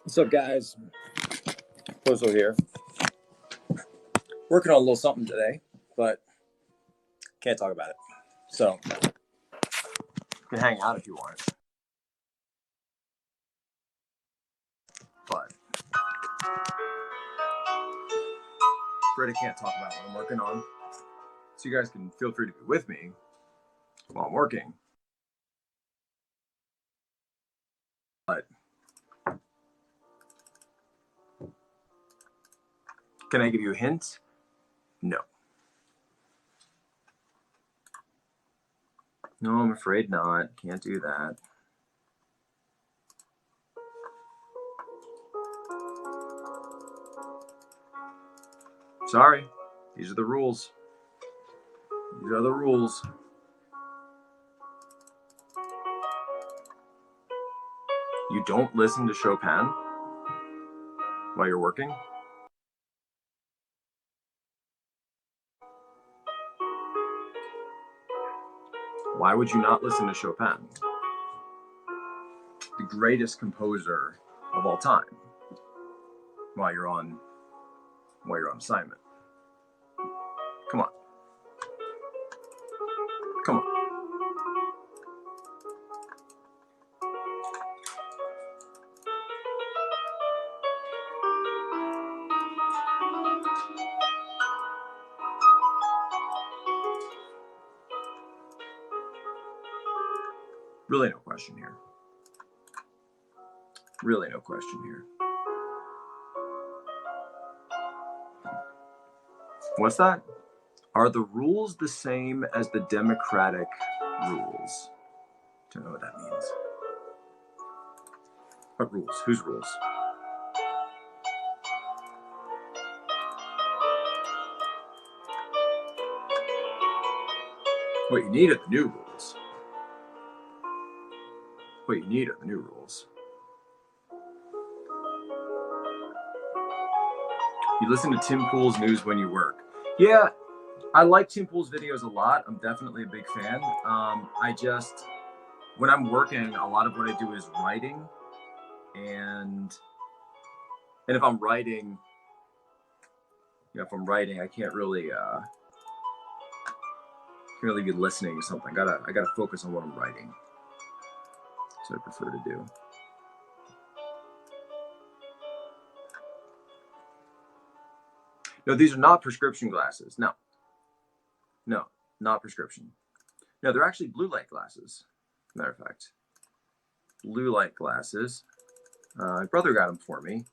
What's up, guys? Pozo here. Working on a little something today, but can't talk about it. So, you can hang out if you want. But, Freddie can't talk about what I'm working on. So, you guys can feel free to be with me while I'm working. But, can I give you a hint? No. No, I'm afraid not. Can't do that. Sorry. These are the rules. These are the rules. You don't listen to Chopin while you're working? Why would you not listen to Chopin? The greatest composer of all time while you're on assignment. Come on. Come on. Really no question here. Really no question here. What's that? Are the rules the same as the democratic rules? Don't know what that means. What rules? Whose rules? What you need are the new rules. What you need are the new rules. You listen to Tim Pool's News when you work. Yeah, I like Tim Pool's videos a lot. I'm definitely a big fan. When I'm working, a lot of what I do is writing. And if I'm writing, I can't really be listening to something. I gotta focus on what I'm writing. So I prefer to do. No, these are not prescription glasses. No, not prescription. No, they're actually blue light glasses. Matter of fact, blue light glasses. My brother got them for me.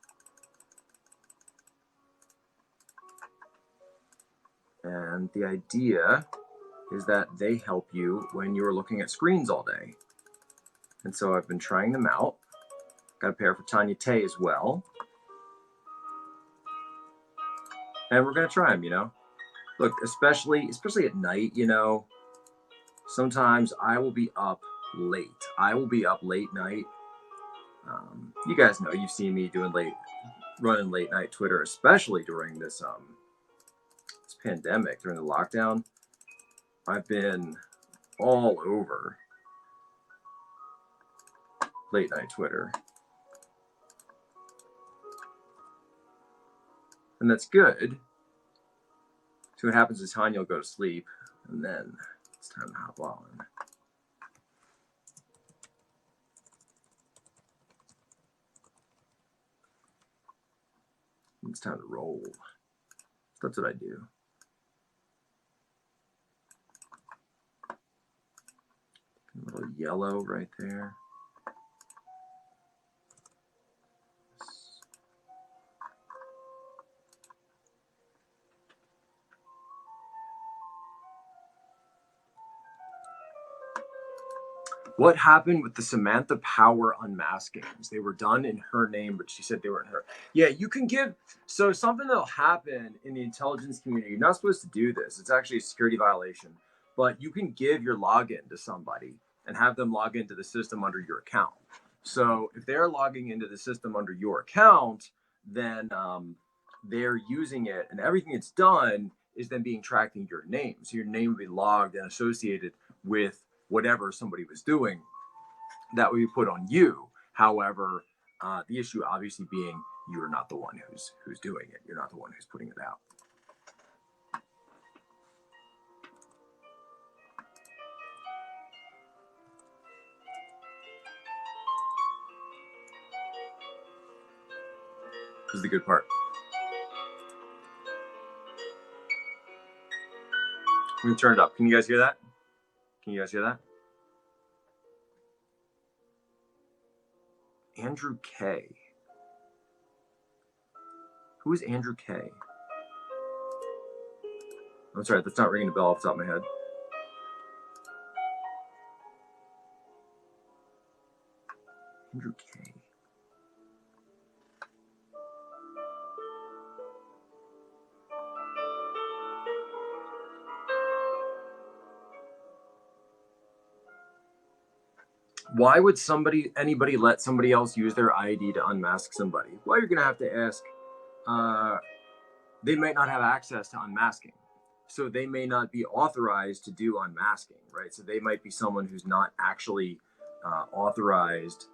And the idea is that they help you when you're looking at screens all day. And so I've been trying them out. Got a pair for Tanya Tay as well. And we're going to try them, Look, especially at night, sometimes I will be up late. I will be up late night. You guys know, you've seen me running late night Twitter, especially during this pandemic, during the lockdown. I've been all over late night Twitter. And that's good. So what happens is Tanya will go to sleep, and then it's time to hop on. It's time to roll. That's what I do. A little yellow right there. What happened with the Samantha Power unmaskings? They were done in her name, but she said they weren't her. Yeah, you can give. So something that'll happen in the intelligence community, you're not supposed to do this. It's actually a security violation. But you can give your login to somebody and have them log into the system under your account. So if they're logging into the system under your account, then they're using it, and everything it's done is then being tracked in your name. So your name will be logged and associated with whatever somebody was doing. That would be put on you. However, The issue obviously being you're not the one who's doing it. You're not the one who's putting it out. This is the good part. Let me turn it up. Can you guys hear that? Can you guys hear that? Andrew K. Who is Andrew K? I'm sorry, that's not ringing a bell off the top of my head. Andrew K. Why would anybody let somebody else use their ID to unmask somebody? Well, you're going to have to ask. They might not have access to unmasking. So they may not be authorized to do unmasking, right? So they might be someone who's not actually authorized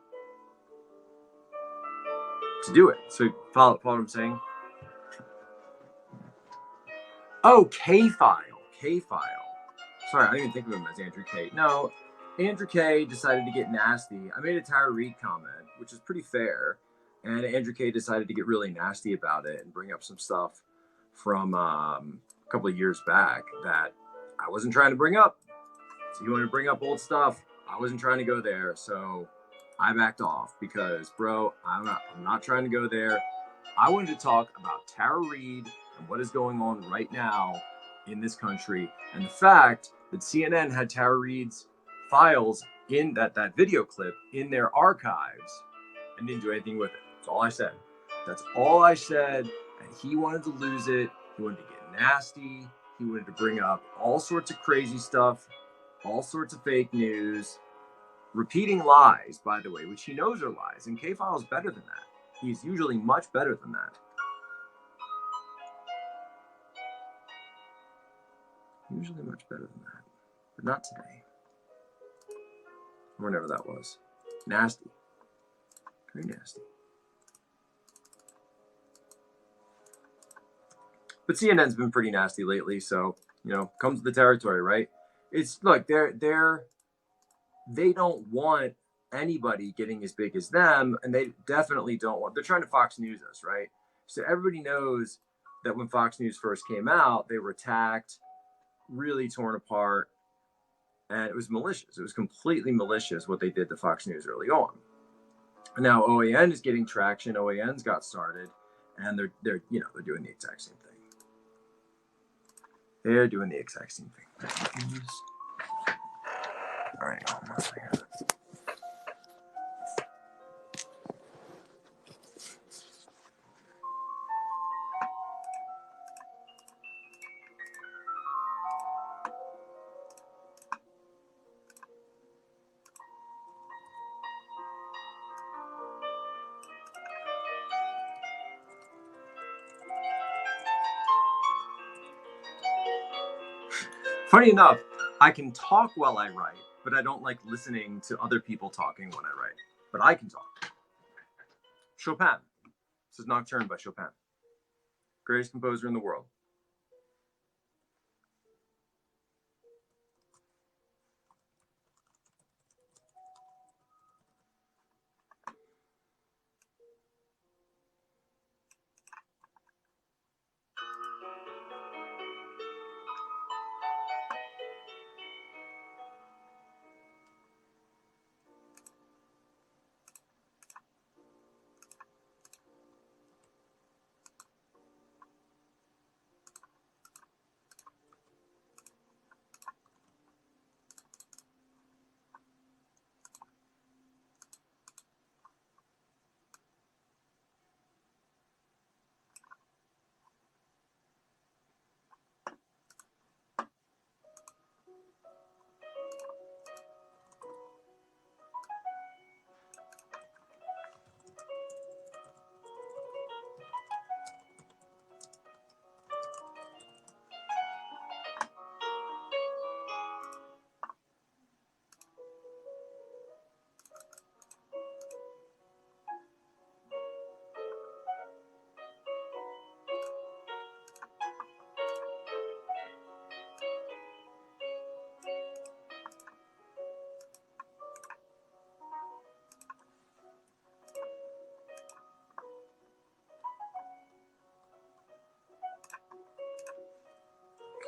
to do it. So follow what I'm saying? Oh, K-File. K-File. Sorry, I didn't even think of him as Andrew K. No, Andrew K decided to get nasty. I made a Tara Reid comment, which is pretty fair. And Andrew K decided to get really nasty about it and bring up some stuff from a couple of years back that I wasn't trying to bring up. So he wanted to bring up old stuff. I wasn't trying to go there. So I backed off because, bro, I'm not trying to go there. I wanted to talk about Tara Reid and what is going on right now in this country, and the fact that CNN had Tara Reid's files in that video clip in their archives and didn't do anything with it. That's all I said. That's all I said. And he wanted to lose it. He wanted to get nasty. He wanted to bring up all sorts of crazy stuff, all sorts of fake news, repeating lies, by the way, which he knows are lies. And K-File is better than that. He's usually much better than that. Usually much better than that. But not today. Whenever that was. Nasty. Very nasty. But CNN's been pretty nasty lately, so, comes with the territory, right? It's, look, they don't want anybody getting as big as them, and they definitely don't want, they're trying to Fox News us, right? So everybody knows that when Fox News first came out, they were attacked, really torn apart, and it was malicious. It was completely malicious what they did to Fox News early on. And now OAN is getting traction. OAN's got started, and they're doing the exact same thing. They're doing the exact same thing. All right, hold on a second. Funny enough, I can talk while I write, but I don't like listening to other people talking when I write. But I can talk. Chopin. This is Nocturne by Chopin. Greatest composer in the world.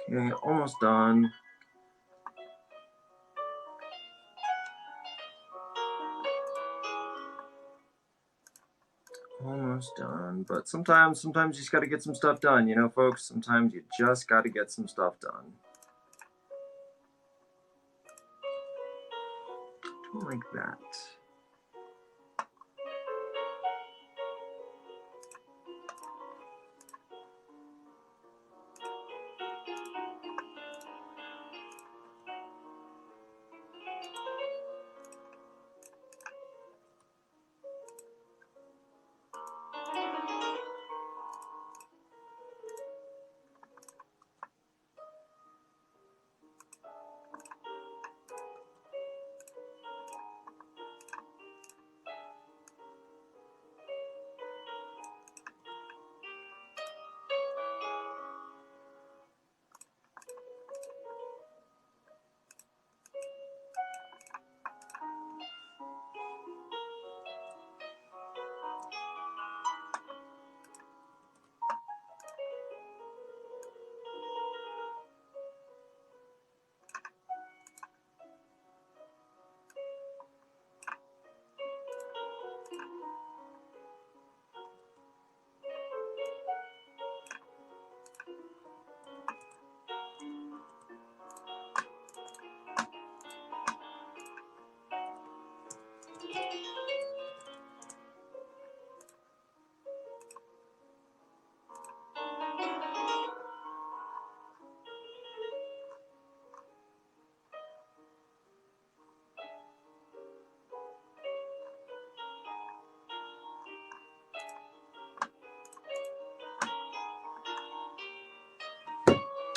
Almost done. Almost done. But sometimes you just got to get some stuff done, folks. Sometimes you just got to get some stuff done. Like that.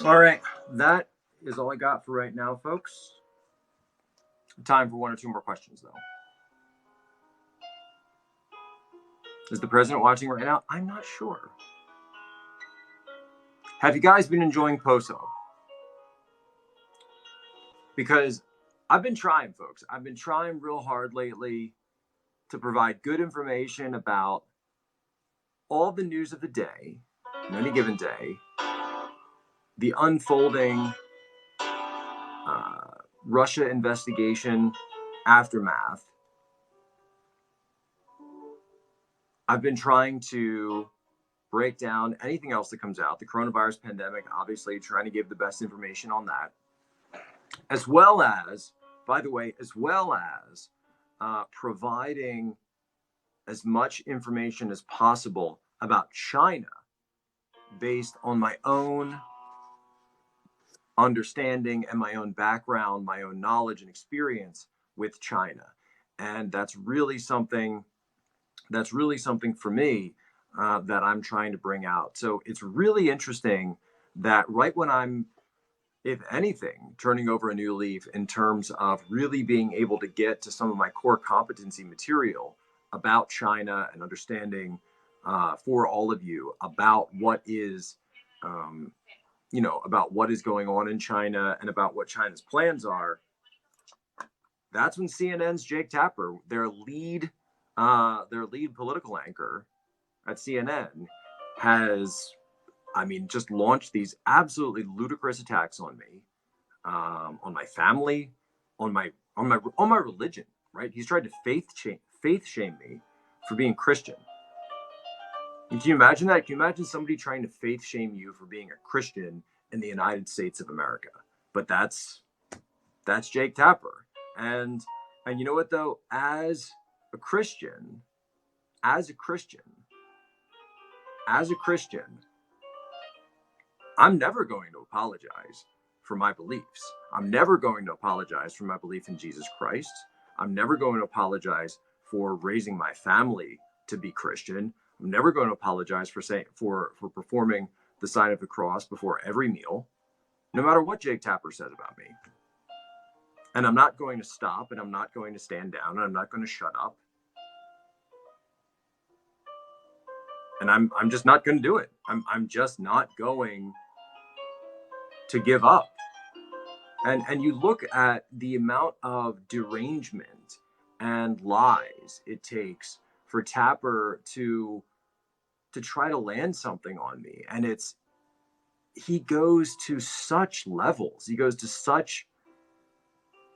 All right, that is all I got for right now, folks. Time for one or two more questions, though. Is the president watching right now? I'm not sure. Have you guys been enjoying POSO? Because I've been trying, folks. I've been trying real hard lately to provide good information about all the news of the day, on any given day, the unfolding Russia investigation aftermath. I've been trying to break down anything else that comes out, the coronavirus pandemic, obviously trying to give the best information on that, as well as, by the way, providing as much information as possible about China based on my own understanding and my own background, my own knowledge and experience with China. And that's really something for me that I'm trying to bring out. So it's really interesting that right when I'm, if anything, turning over a new leaf in terms of really being able to get to some of my core competency material about China and understanding for all of you about what is, about what is going on in China and about what China's plans are. That's when CNN's Jake Tapper, their lead political anchor at CNN, has, just launched these absolutely ludicrous attacks on me, on my family, on my religion. Right? He's tried to faith shame me for being Christian. And can you imagine that? Can you imagine somebody trying to faith shame you for being a Christian in the United States of America? But that's Jake Tapper. And you know what though? As a Christian, I'm never going to apologize for my beliefs. I'm never going to apologize for my belief in Jesus Christ. I'm never going to apologize for raising my family to be Christian. I'm never going to apologize for performing the sign of the cross before every meal, no matter what Jake Tapper says about me. And I'm not going to stop, and I'm not going to stand down, and I'm not going to shut up. And I'm just not going to do it. I'm just not going to give up. And you look at the amount of derangement and lies it takes for Tapper to try to land something on me, and he goes to such levels. He goes to such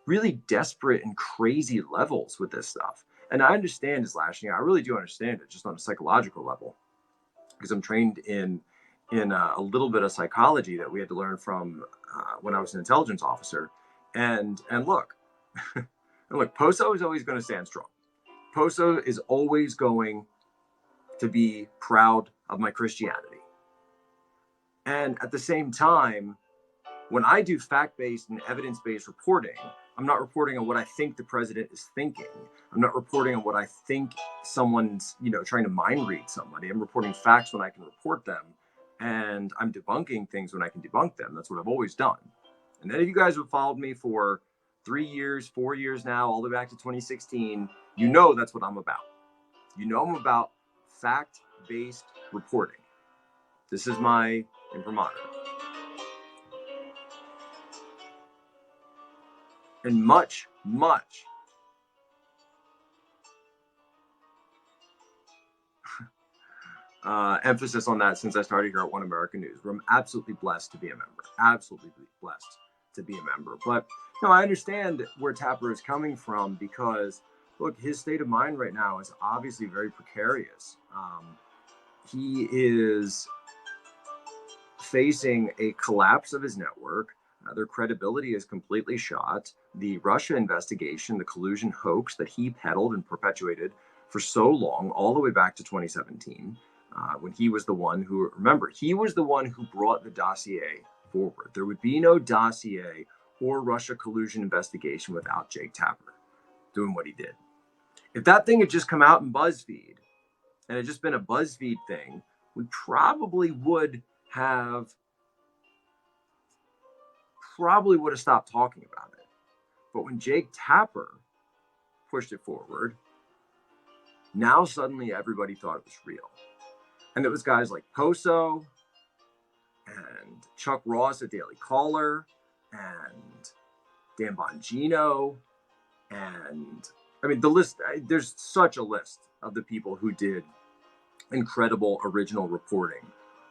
really desperate and crazy levels with this stuff. And I understand his lashing out. I really do understand it, just on a psychological level, because I'm trained in a little bit of psychology that we had to learn from when I was an intelligence officer. And look, and look, Poso is always going to stand strong. Poso is always going to be proud of my Christianity. And at the same time, when I do fact-based and evidence-based reporting, I'm not reporting on what I think the president is thinking. I'm not reporting on what I think someone's, trying to mind read somebody. I'm reporting facts when I can report them. And I'm debunking things when I can debunk them. That's what I've always done. And then if you guys have followed me for 3 years, 4 years now, all the way back to 2016, that's what I'm about. I'm about fact-based reporting. This is my imprimatur. And much emphasis on that since I started here at One American News, where I'm absolutely blessed to be a member. Absolutely blessed to be a member. But I understand where Tapper is coming from, because, look, his state of mind right now is obviously very precarious. He is facing a collapse of his network. Their credibility is completely shot. The Russia investigation, the collusion hoax that he peddled and perpetuated for so long, all the way back to 2017, when he was the one who brought the dossier forward. There would be no dossier or Russia collusion investigation without Jake Tapper doing what he did. If that thing had just come out in BuzzFeed and had just been a BuzzFeed thing, we probably would have stopped talking about it. But when Jake Tapper pushed it forward, now suddenly everybody thought it was real. And it was guys like Poso and Chuck Ross at Daily Caller and Dan Bongino. And I mean, the list, there's such a list of the people who did incredible original reporting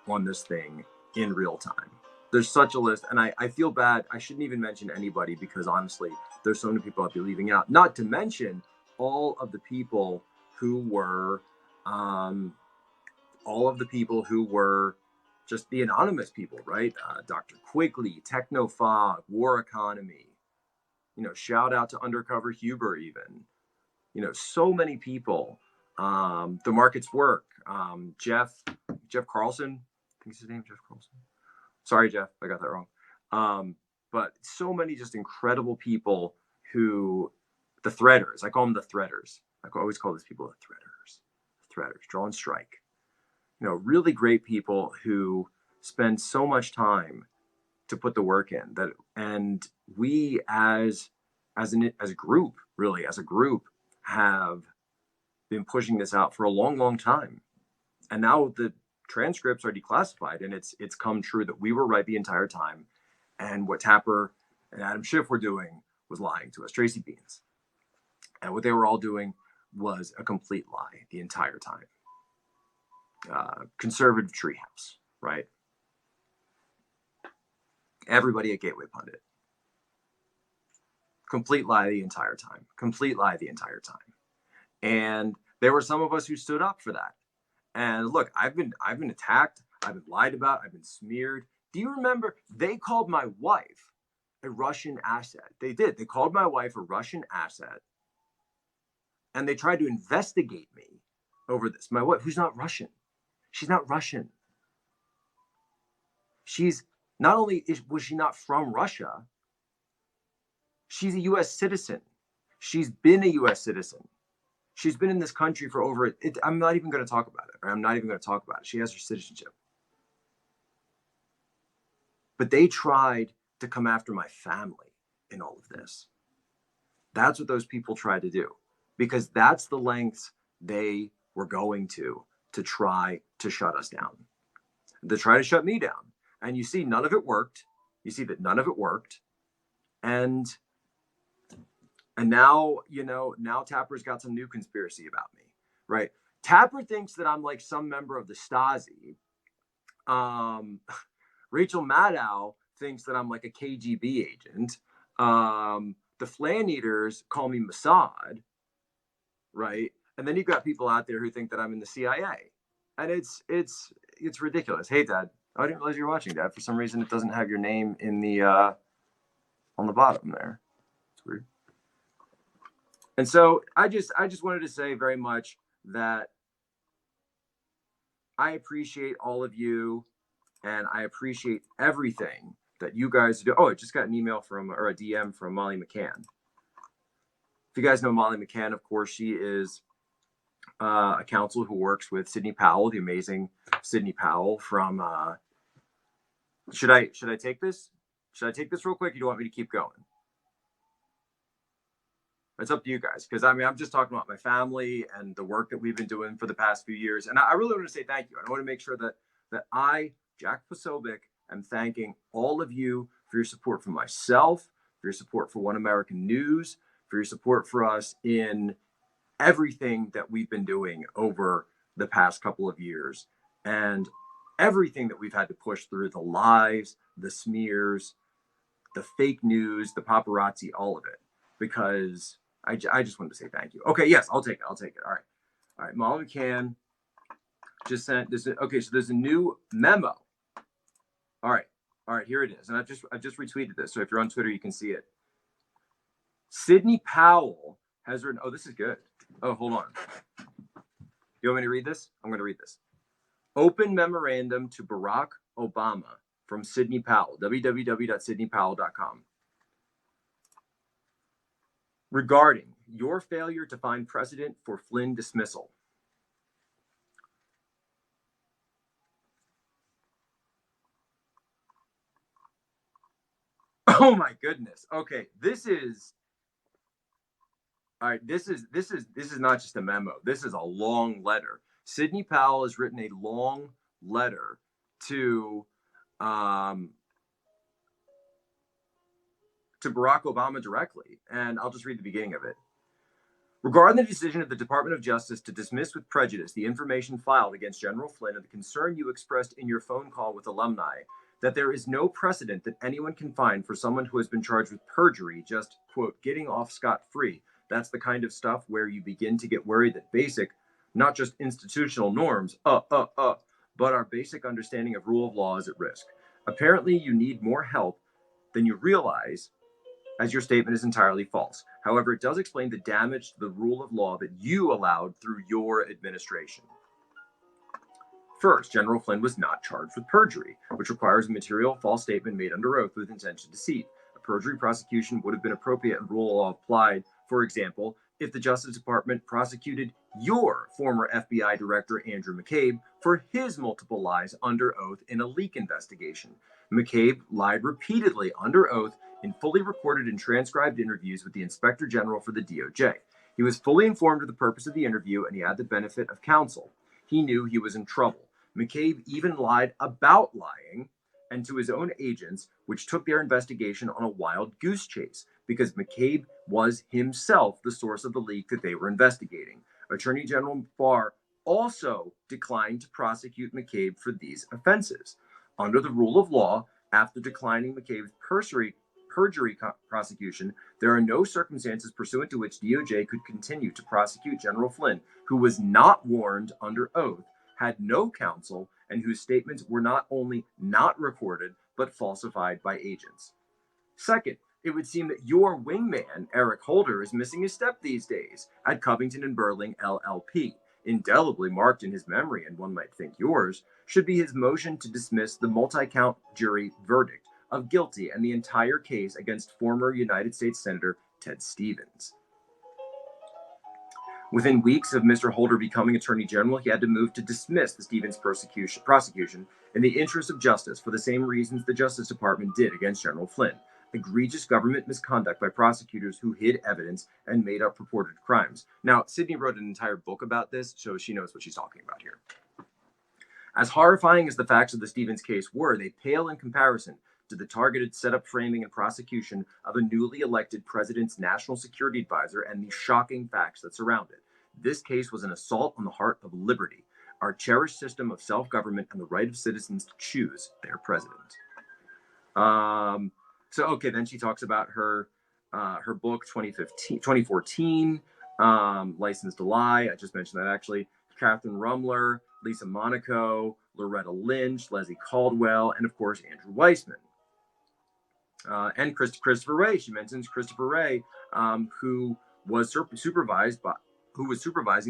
on this thing in real time. There's such a list, and I feel bad. I shouldn't even mention anybody, because honestly, there's so many people I'd be leaving out. Not to mention all of the people who were, just the anonymous people, right? Dr. Quigley, Technofog, War Economy. Shout out to Undercover Huber, even. So many people. The Markets Work. Jeff Carlson. I think his name is Jeff Carlson. Sorry, Jeff, I got that wrong. But so many just incredible people who, the threaders, I call them the threaders. I always call these people the threaders, draw and strike. Really great people who spend so much time to put the work in. And we as a group, have been pushing this out for a long, long time. And now the transcripts are declassified, and it's come true that we were right the entire time, and what Tapper and Adam Schiff were doing was lying to us, Tracy Beans, and what they were all doing was a complete lie the entire time. Conservative treehouse, right? Everybody at Gateway Pundit, complete lie the entire time. And there were some of us who stood up for that. And look, I've been attacked, I've been lied about, I've been smeared. Do you remember they called my wife a Russian asset? They did. They called my wife a Russian asset. And they tried to investigate me over this. My wife, who's not Russian. She's not Russian. She's not only was she not from Russia, she's a U.S. citizen. She's been a U.S. citizen. She's been in this country for over, I'm not even going to talk about it. She has her citizenship. But they tried to come after my family in all of this. That's what those people tried to do, because that's the lengths they were going to try to shut us down. They try to shut me down. And you see, none of it worked. And now, now Tapper's got some new conspiracy about me, right? Tapper thinks that I'm like some member of the Stasi. Rachel Maddow thinks that I'm like a KGB agent. The Flan Eaters call me Mossad, right? And then you've got people out there who think that I'm in the CIA, and it's ridiculous. Hey, Dad, I didn't realize you were watching, Dad. For some reason, it doesn't have your name in the on the bottom there. It's weird. And so I just wanted to say very much that I appreciate all of you, and I appreciate everything that you guys do. Oh, I just got an email from, or a DM from Molly McCann. If you guys know Molly McCann, of course, she is a counselor who works with Sidney Powell, the amazing Sidney Powell from. Should I take this? Should I take this real quick? Or do you want me to keep going? It's up to you guys, because I mean, I'm just talking about my family and the work that we've been doing for the past few years, and I really want to say thank you. I want to make sure that I, Jack Posobiec, am thanking all of you for your support for myself, for your support for One American News, for your support for us in everything that we've been doing over the past couple of years, and everything that we've had to push through, the lies, the smears, the fake news, the paparazzi, all of it, because I just wanted to say thank you. Okay, yes, I'll take it. All right. Molly McCann just sent this. Okay, so there's a new memo. All right, here it is, and I just retweeted this. So if you're on Twitter, you can see it. Sidney Powell has written. Oh, this is good. Oh, hold on. You want me to read this? I'm going to read this. Open memorandum to Barack Obama from Sidney Powell. www.sidneypowell.com. Regarding your failure to find precedent for Flynn dismissal. Oh my goodness. Okay, this is all right. This is not just a memo. This is a long letter. Sidney Powell has written a long letter to Barack Obama directly, and I'll just read the beginning of it. Regarding the decision of the Department of Justice to dismiss with prejudice the information filed against General Flynn and the concern you expressed in your phone call with alumni that there is no precedent that anyone can find for someone who has been charged with perjury just, quote, getting off scot-free. That's the kind of stuff where you begin to get worried that basic, not just institutional norms, but our basic understanding of rule of law is at risk. Apparently, you need more help than you realize, as your statement is entirely false. However, it does explain the damage to the rule of law that you allowed through your administration. First, General Flynn was not charged with perjury, which requires a material false statement made under oath with intention to deceive. A perjury prosecution would have been appropriate and rule of law applied, for example, if the Justice Department prosecuted your former FBI Director Andrew McCabe for his multiple lies under oath in a leak investigation. McCabe lied repeatedly under oath in fully recorded and transcribed interviews with the Inspector General for the DOJ. He was fully informed of the purpose of the interview, and he had the benefit of counsel. He knew he was in trouble. McCabe even lied about lying, and to his own agents, which took their investigation on a wild goose chase, because McCabe was himself the source of the leak that they were investigating. Attorney General Barr also declined to prosecute McCabe for these offenses. Under the rule of law, after declining McCabe's perjury prosecution, there are no circumstances pursuant to which DOJ could continue to prosecute General Flynn, who was not warned under oath, had no counsel, and whose statements were not only not recorded, but falsified by agents. Second, it would seem that your wingman, Eric Holder, is missing a step these days at Covington and Burling LLP. Indelibly marked in his memory, and one might think yours, should be his motion to dismiss the multi-count jury verdict of guilty and the entire case against former United States Senator Ted Stevens. Within weeks of Mr. Holder becoming Attorney General, he had to move to dismiss the Stevens prosecution in the interest of justice for the same reasons the Justice Department did against General Flynn. Egregious government misconduct by prosecutors who hid evidence and made up purported crimes. Now, Sidney wrote an entire book about this, so she knows what she's talking about here. As horrifying as the facts of the Stevens case were, they pale in comparison to the targeted setup, framing, and prosecution of a newly elected president's national security advisor and the shocking facts that surround it. This case was an assault on the heart of liberty, our cherished system of self-government and the right of citizens to choose their president. So okay, then she talks about her book 2014, License to Lie. I just mentioned that actually. Catherine Rumler, Lisa Monaco, Loretta Lynch, Leslie Caldwell, and of course Andrew Weissman. And Christopher Wray. She mentions Christopher Wray, who was supervising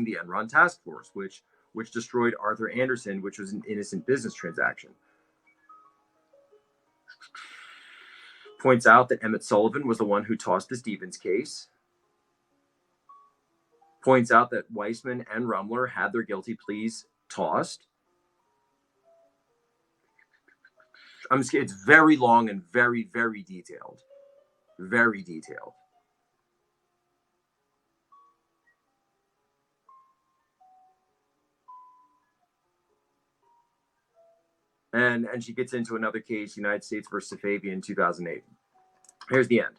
the Enron task force, which destroyed Arthur Andersen, which was an innocent business transaction. Points out that Emmett Sullivan was the one who tossed the Stevens case. Points out that Weissman and Rumler had their guilty pleas tossed. It's very long and very, very detailed. Very detailed. And she gets into another case, United States versus Safavian in 2008. Here's the end.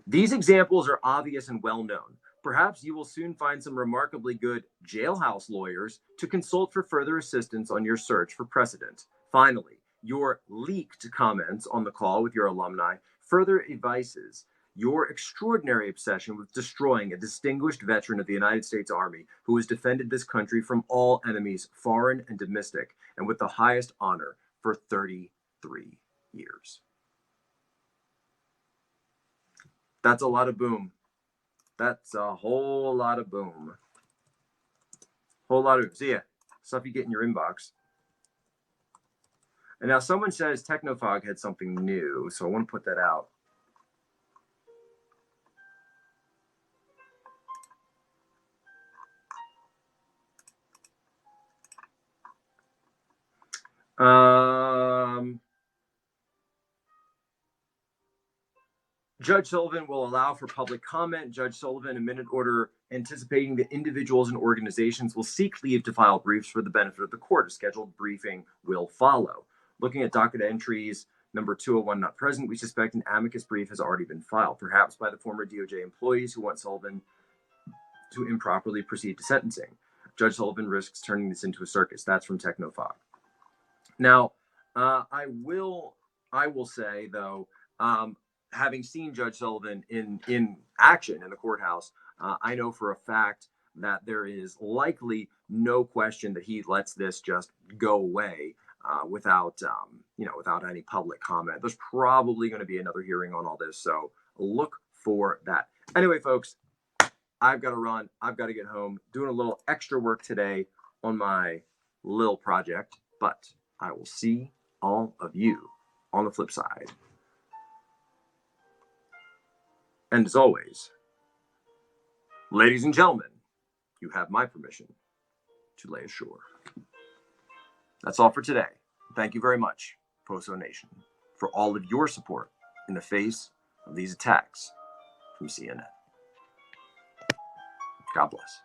These examples are obvious and well known. Perhaps you will soon find some remarkably good jailhouse lawyers to consult for further assistance on your search for precedent. Finally, your leaked comments on the call with your alumni further evidences your extraordinary obsession with destroying a distinguished veteran of the United States Army who has defended this country from all enemies, foreign and domestic, and with the highest honor for 33 years. That's a lot of boom. That's a whole lot of boom. Whole lot of, see ya. Stuff you get in your inbox. And now someone says Technofog had something new, so I want to put that out. Judge Sullivan will allow for public comment. Judge Sullivan, in minute order, anticipating that individuals and organizations will seek leave to file briefs for the benefit of the court. A scheduled briefing will follow. Looking at docket entries, number 201 not present, we suspect an amicus brief has already been filed, perhaps by the former DOJ employees who want Sullivan to improperly proceed to sentencing. Judge Sullivan risks turning this into a circus. That's from Technofog. Now, I will say, though, having seen Judge Sullivan in action in the courthouse, I know for a fact that there is likely no question that he lets this just go away without any public comment. There's probably going to be another hearing on all this, so look for that. Anyway, folks, I've got to run. I've got to get home. Doing a little extra work today on my little project, but I will see all of you on the flip side. And as always, ladies and gentlemen, you have my permission to lay ashore. That's all for today. Thank you very much, Poso Nation, for all of your support in the face of these attacks from CNN. God bless.